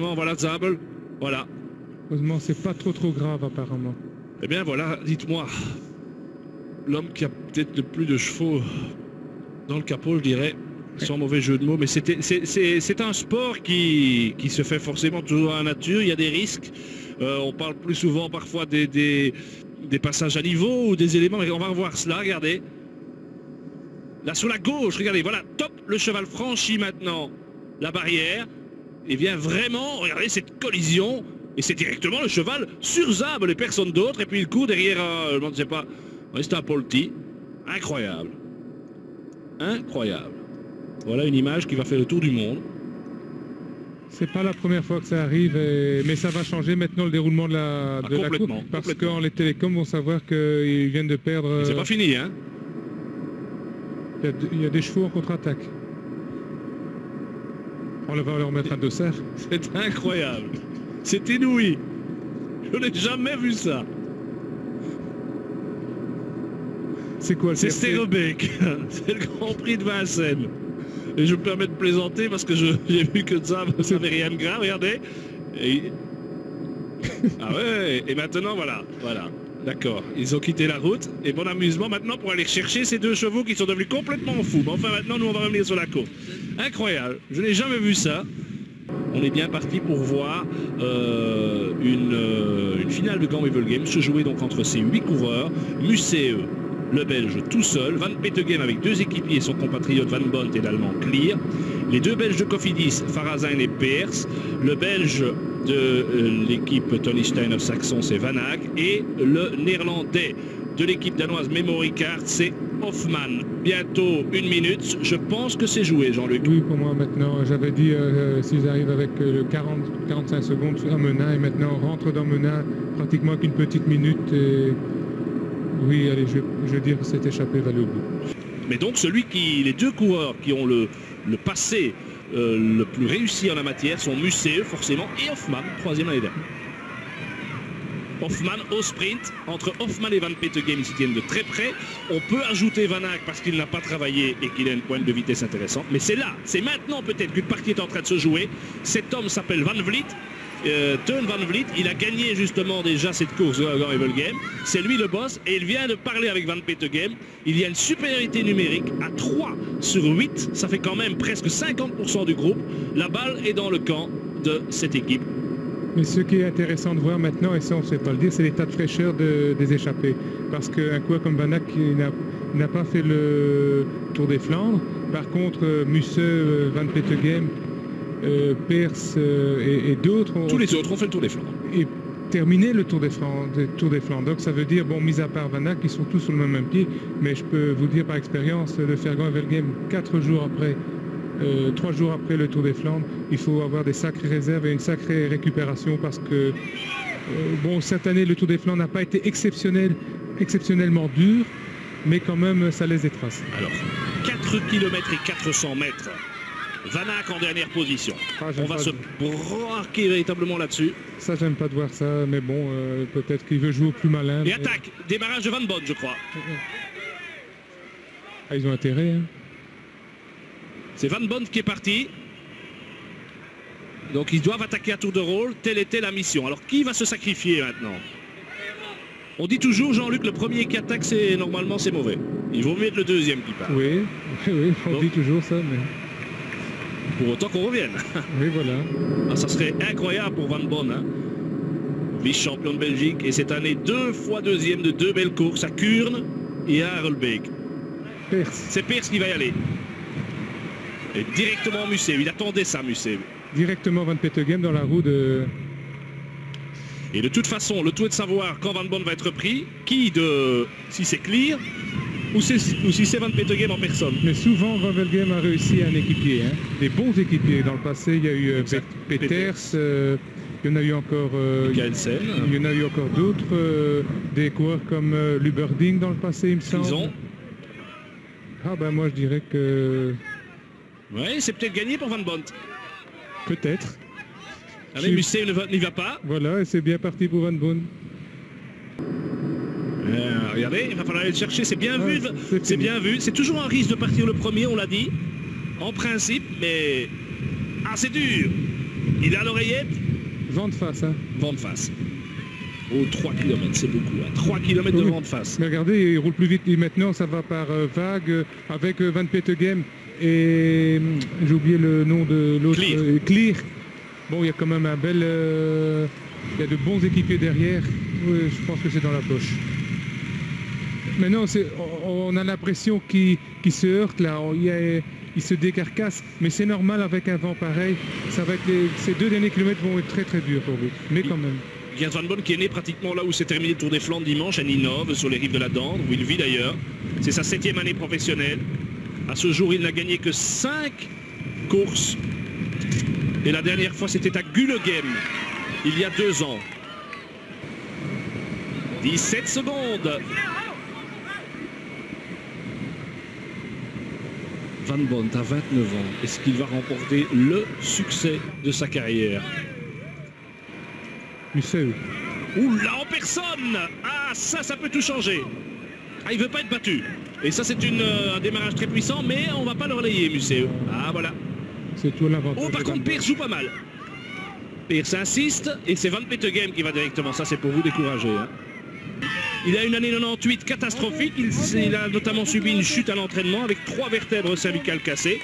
Voilà Zabel, voilà. Heureusement, c'est pas trop grave apparemment. Eh bien voilà, dites-moi, l'homme qui a peut-être le plus de chevaux dans le capot, je dirais, sans mauvais jeu de mots, mais c'est un sport qui se fait forcément toujours dans la nature, il y a des risques. On parle plus souvent parfois des passages à niveau ou des éléments, mais on va revoir cela, regardez. Là sur la gauche, regardez, voilà, top, le cheval franchit maintenant la barrière et vient vraiment, regardez cette collision, et c'est directement le cheval sur Zabel et personne d'autre, et puis il court derrière, je ne sais pas, c'est un Polti, incroyable, incroyable. Voilà une image qui va faire le tour du monde. C'est pas la première fois que ça arrive, mais ça va changer maintenant le déroulement de la course, parce que les télécoms vont savoir qu'ils viennent de perdre. C'est pas fini, hein. Il y a des chevaux en contre-attaque. On va leur mettre un dossard. C'est incroyable. C'est inouï. Je n'ai jamais vu ça. C'est quoi le C'est Sterrebeek. C'est le Grand Prix de Vincennes. Et je me permets de plaisanter parce que j'ai vu que Zabel n'avait rien de grave, regardez. Ah ouais, et maintenant voilà. D'accord, ils ont quitté la route et bon amusement maintenant pour aller chercher ces deux chevaux qui sont devenus complètement fous. Mais enfin maintenant nous on va revenir sur la course. Incroyable, je n'ai jamais vu ça. On est bien parti pour voir une finale de Gand-Wevelgem Game se jouer donc entre ces 8 coureurs. Museeuw, le Belge tout seul, Van Petegem avec 2 équipiers, son compatriote Van Bont et l'Allemand Clear. Les 2 Belges de Cofidis, Farazijn et Peers. Le Belge de l'équipe Tony Steiner Saxon, c'est Van Ack. Et le Néerlandais de l'équipe danoise Memory Card, c'est Hoffmann. Bientôt 1 minute. Je pense que c'est joué, Jean-Luc. Oui, pour moi maintenant. J'avais dit s'ils arrivent avec 40-45 secondes à Menin et maintenant on rentre dans Menin pratiquement qu'une petite minute. Et... oui, allez, je veux dire que cet échappé va au bout. Mais donc les 2 coureurs qui ont le passé le plus réussi en la matière sont Museeuw forcément et Hoffmann, 3e l'année dernière. Hoffmann au sprint, entre Hoffmann et Van Petegem, ils s'y tiennent de très près. On peut ajouter Van Ack parce qu'il n'a pas travaillé et qu'il a une pointe de vitesse intéressante. Mais c'est là, c'est maintenant peut-être qu'une partie est en train de se jouer. Cet homme s'appelle Van Vliet. Teun Van Vliet, il a gagné justement déjà cette course de Gand-Wevelgem. C'est lui le boss et il vient de parler avec Van Petegem. Il y a une supériorité numérique à 3 sur 8. Ça fait quand même presque 50% du groupe. La balle est dans le camp de cette équipe. Mais ce qui est intéressant de voir maintenant, et ça on ne sait pas le dire, c'est l'état de fraîcheur des échappés. Parce qu'un coureur comme Van Ack n'a pas fait le Tour des Flandres. Par contre, Museeuw, Van Petegem, Peers et d'autres... Tous les autres ont fait le Tour des Flandres. Et terminé le Tour des Flandres. Donc ça veut dire, bon, mis à part Van Ack, ils sont tous sur le même pied. Mais je peux vous dire par expérience, de faire Gand-Wevelgem 4 jours après... 3 jours après le Tour des Flandres, il faut avoir des sacrées réserves et une sacrée récupération parce que bon, cette année le Tour des Flandres n'a pas été exceptionnellement dur, mais quand même ça laisse des traces. Alors 4 km et 400 mètres, Van Ack en dernière position. On va se braquer véritablement là-dessus. Ça j'aime pas de voir ça, mais bon, peut-être qu'il veut jouer au plus malin. Et attaque, démarrage de Van Bont je crois. Ah, ils ont intérêt, hein. C'est Van Bont qui est parti. Donc ils doivent attaquer à tour de rôle. Telle était la mission. Alors qui va se sacrifier maintenant? On dit toujours, Jean-Luc, le premier qui attaque, normalement c'est mauvais. Il vaut mieux être le deuxième qui part. Oui, on dit toujours ça. Mais... pour autant qu'on revienne. Oui, voilà. Ah, ça serait incroyable pour Van Bont. Hein. Vice-champion de Belgique. Et cette année, 2 fois deuxième de 2 belles courses à Kuurne et à Harelbeek. C'est Peers qui va y aller. Et directement Museeuw, il attendait ça Museeuw. Directement Van Petegem dans la roue de... Et de toute façon, le tout est de savoir quand Van Bont va être pris, si c'est Clear, ou si c'est Van Petegem en personne. Mais souvent Wevelgem a réussi un équipier, hein. Des bons équipiers. Dans le passé, il y a eu Peters, il y en a eu encore... Mikkelsen. Il y en a eu encore d'autres, des coureurs comme Luberding dans le passé, il me semble. Ah ben moi je dirais que... oui, c'est peut-être gagné pour Van Bont. Peut-être. Allez, Museeuw n'y va pas. Voilà, et c'est bien parti pour Van Bont. Regardez, il va falloir aller le chercher, c'est bien vu. C'est bien vu. C'est toujours un risque de partir le premier, on l'a dit. En principe, mais... ah, c'est dur. Il a l'oreillette. Vent de face, hein. Vent de face. Oh, 3 km, c'est beaucoup. Hein. 3 km de vent de face. Mais regardez, il roule plus vite. Et maintenant, ça va par vague avec Van Petegem et j'ai oublié le nom de l'autre. Clear. Bon, il y a quand même un bel... il y a de bons équipiers derrière. Je pense que c'est dans la poche. Maintenant, on a l'impression qu'il se heurte là. Il se décarcasse. Mais c'est normal avec un vent pareil. Ça va être ces 2 derniers kilomètres vont être très très durs pour vous. Mais quand même. Gert Van Bonn qui est né pratiquement là où s'est terminé le Tour des Flandres dimanche, à Ninove, sur les rives de la Dendre, où il vit d'ailleurs. C'est sa 7e année professionnelle. À ce jour, il n'a gagné que 5 courses. Et la dernière fois, c'était à Gullegem, il y a 2 ans. 17 secondes. Van Bonn a 29 ans. Est-ce qu'il va remporter le succès de sa carrière? Museeuw. Ouh là, en personne. Ah, ça peut tout changer. Ah, il veut pas être battu. Et ça, c'est un démarrage très puissant, mais on va pas le relayer, Museeuw. Ah, voilà. C'est tout l'avantage. Oh, par contre, Peers joue pas mal. Peers insiste, et c'est Van Petegem qui va directement. Ça, c'est pour vous décourager. Hein. Il a une année 98 catastrophique. Il a notamment subi une chute à l'entraînement avec 3 vertèbres cervicales cassées.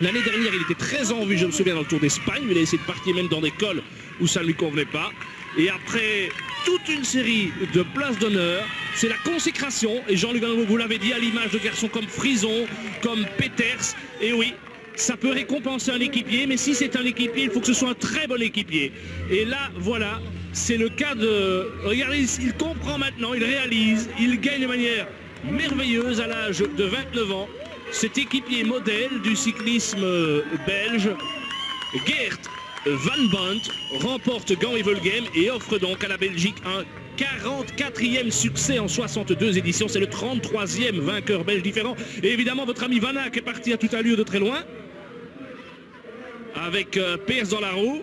L'année dernière, il était très en vue, je me souviens, dans le Tour d'Espagne. Il a essayé de partir même dans des cols où ça ne lui convenait pas. Et après toute une série de places d'honneur, c'est la consécration. Et Jean-Luc Van Ommel, vous l'avez dit, à l'image de garçons comme Frison, comme Peters. Et oui, ça peut récompenser un équipier, mais si c'est un équipier, il faut que ce soit un très bon équipier. Et là, voilà, c'est le cas de... Regardez, il comprend maintenant, il réalise, il gagne de manière merveilleuse à l'âge de 29 ans. Cet équipier modèle du cyclisme belge, Gert Van Bonn, remporte Gand-Wevelgem et offre donc à la Belgique un 44e succès en 62 éditions. C'est le 33e vainqueur belge différent. Et évidemment, votre ami Van Ack est parti à toute allure de très loin. Avec Peers dans la roue.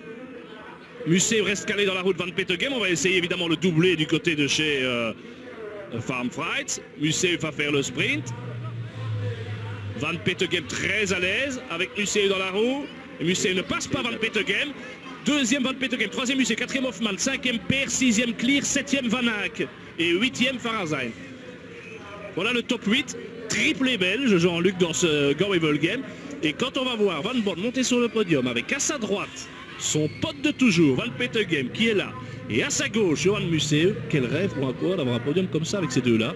Museeuw reste calé dans la roue de Van Petegem. On va essayer évidemment le doublé du côté de chez Farm Frights. Museeuw va faire le sprint. Van Petegem très à l'aise avec Museeuw dans la roue. Museeuw ne passe pas Van Petegem. 2e Van Petegem, 3e Museeuw, 4e Hoffmann, 5e Peers, 6e Clear, 7e Van Ack et 8e Farazain. Voilà le top 8, triplé belge, Jean-Luc, dans ce Gand-Wevelgem. Et quand on va voir Van Bonn monter sur le podium avec à sa droite son pote de toujours, Van Petegem, qui est là, et à sa gauche, Johan Museeuw, quel rêve pour un coureur d'avoir un podium comme ça avec ces deux-là.